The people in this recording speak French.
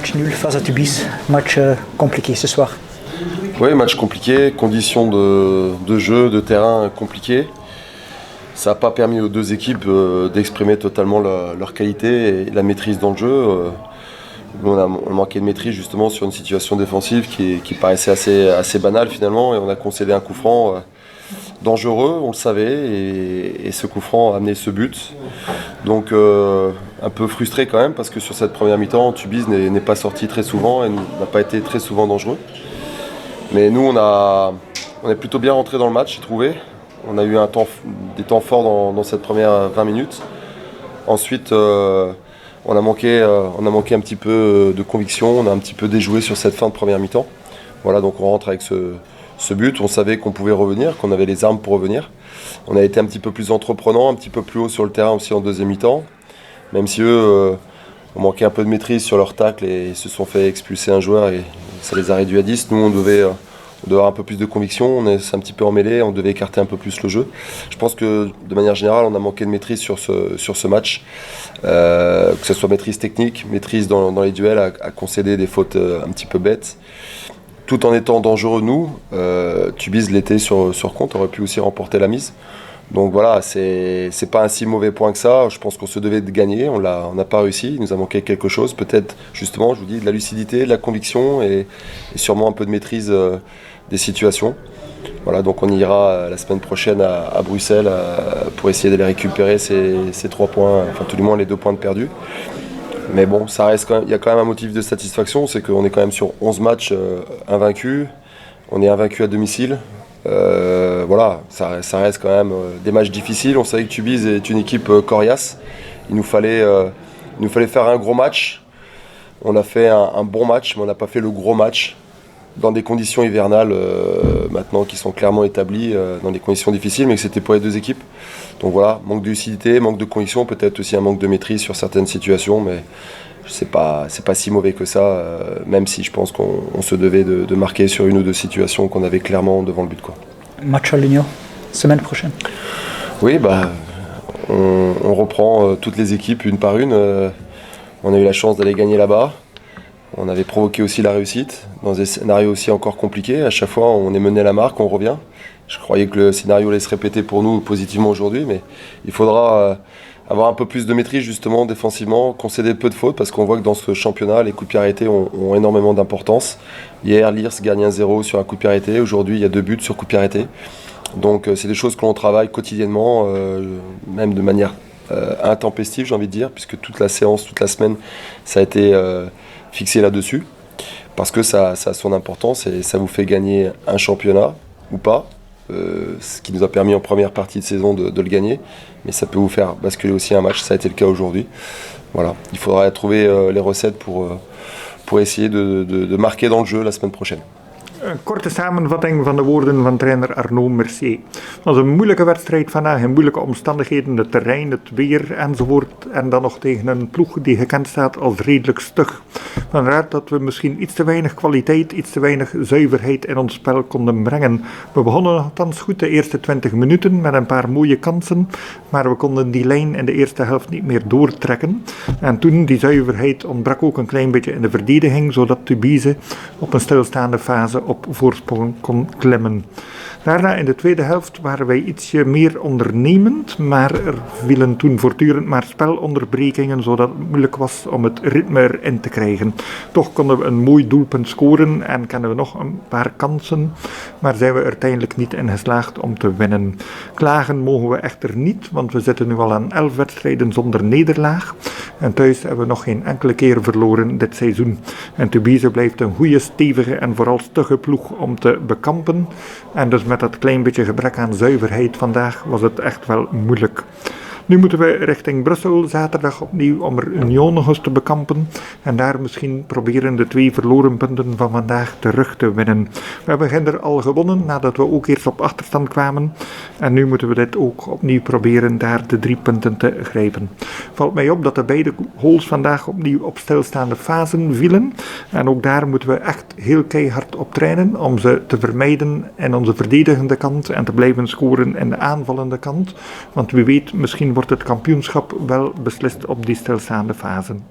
match nul face à Tubize, match compliqué ce soir. Oui, match compliqué, conditions de jeu, de terrain compliquées. Ça n'a pas permis aux deux équipes d'exprimer totalement leur qualité et la maîtrise dans le jeu. Nous, on a manqué de maîtrise justement sur une situation défensive qui paraissait assez banale finalement, et on a concédé un coup franc dangereux, on le savait, et ce coup franc a amené ce but. Donc un peu frustré quand même, parce que sur cette première mi-temps, Tubize n'est pas sorti très souvent et n'a pas été très souvent dangereux. Mais nous, on est plutôt bien rentré dans le match, j'ai trouvé. On a eu des temps forts dans cette première 20 minutes. Ensuite, on a manqué un petit peu de conviction, on a un petit peu déjoué sur cette fin de première mi-temps. Voilà, donc on rentre avec ce but. On savait qu'on pouvait revenir, qu'on avait les armes pour revenir. On a été un petit peu plus entreprenant, un petit peu plus haut sur le terrain aussi en deuxième mi-temps. Même si eux ont manqué un peu de maîtrise sur leur tacle et se sont fait expulser un joueur et ça les a réduits à 10. Nous, on devait avoir un peu plus de conviction, on s'est un petit peu emmêlé, on devait écarter un peu plus le jeu. Je pense que de manière générale, on a manqué de maîtrise sur ce match, que ce soit maîtrise technique, maîtrise dans les duels, à concéder des fautes un petit peu bêtes, tout en étant dangereux nous. Tubize l'était sur compte, aurait pu aussi remporter la mise. Donc voilà, c'est pas un si mauvais point que ça. Je pense qu'on se devait de gagner, on n'a pas réussi, il nous a manqué quelque chose, peut-être justement, je vous dis, de la lucidité, de la conviction et sûrement un peu de maîtrise des situations. Voilà, donc on ira la semaine prochaine à Bruxelles pour essayer d'aller récupérer ces 3 points, enfin tout du moins les 2 points de perdus. Mais bon, ça reste quand même, il y a quand même un motif de satisfaction, c'est qu'on est quand même sur 11 matchs invaincus, on est invaincu à domicile. Voilà, ça reste quand même des matchs difficiles. On savait que Tubize est une équipe coriace. Il nous fallait faire un gros match. On a fait un bon match, mais on n'a pas fait le gros match dans des conditions hivernales maintenant qui sont clairement établies, dans des conditions difficiles, mais que c'était pour les deux équipes. Donc voilà, manque de lucidité, manque de conviction, peut-être aussi un manque de maîtrise sur certaines situations, mais c'est pas si mauvais que ça, même si je pense qu'on se devait de marquer sur une ou deux situations qu'on avait clairement devant le but, quoi. Match à l'Union, semaine prochaine. Oui, on reprend toutes les équipes une par une. On a eu la chance d'aller gagner là-bas. On avait provoqué aussi la réussite dans des scénarios aussi encore compliqués. À chaque fois, on est mené à la marque, on revient. Je croyais que le scénario allait se répéter pour nous positivement aujourd'hui, mais il faudra avoir un peu plus de maîtrise justement défensivement, concéder peu de fautes, parce qu'on voit que dans ce championnat, les coups de pied arrêtés ont énormément d'importance. Hier, Liers gagne 1-0 sur un coup de pied arrêté. Aujourd'hui, il y a 2 buts sur coup de pied arrêté. Donc c'est des choses que l'on travaille quotidiennement, même de manière intempestive, j'ai envie de dire, puisque toute la séance, toute la semaine, ça a été fixé là-dessus, parce que ça a son importance et ça vous fait gagner un championnat ou pas. Ce qui nous a permis en première partie de saison de le gagner, mais ça peut vous faire basculer aussi un match, ça a été le cas aujourd'hui. Voilà. Il faudra trouver les recettes pour essayer de marquer dans le jeu la semaine prochaine. Een korte samenvatting van de woorden van trainer Arnaud Mercier. Het was een moeilijke wedstrijd vandaag, in moeilijke omstandigheden, het terrein, het weer enzovoort. En dan nog tegen een ploeg die gekend staat als redelijk stug. Vandaar dat we misschien iets te weinig kwaliteit, iets te weinig zuiverheid in ons spel konden brengen. We begonnen nogthans goed de eerste 20 minuten met een paar mooie kansen, maar we konden die lijn in de eerste helft niet meer doortrekken. En toen, die zuiverheid ontbrak ook een klein beetje in de verdediging, zodat Tubize op een stilstaande fase op voorsprong kon klimmen. Daarna in de tweede helft waren wij ietsje meer ondernemend, maar er vielen toen voortdurend maar spelonderbrekingen, zodat het moeilijk was om het ritme erin te krijgen. Toch konden we een mooi doelpunt scoren en kennen we nog een paar kansen, maar zijn we uiteindelijk niet in geslaagd om te winnen. Klagen mogen we echter niet, want we zitten nu al aan 11 wedstrijden zonder nederlaag. En thuis hebben we nog geen enkele keer verloren dit seizoen. En Tubize blijft een goede, stevige en vooral stugge ploeg om te bekampen. En dus met dat klein beetje gebrek aan zuiverheid vandaag was het echt wel moeilijk. Nu moeten we richting Brussel zaterdag opnieuw om Union nog eens te bekampen en daar misschien proberen de 2 verloren punten van vandaag terug te winnen. We hebben ginder al gewonnen nadat we ook eerst op achterstand kwamen en nu moeten we dit ook opnieuw proberen daar de 3 punten te grijpen. Valt mij op dat de beide goals vandaag opnieuw op stilstaande fasen vielen en ook daar moeten we echt heel keihard op trainen om ze te vermijden in onze verdedigende kant en te blijven scoren in de aanvallende kant, want wie weet misschien wordt het kampioenschap wel beslist op die stilstaande fasen.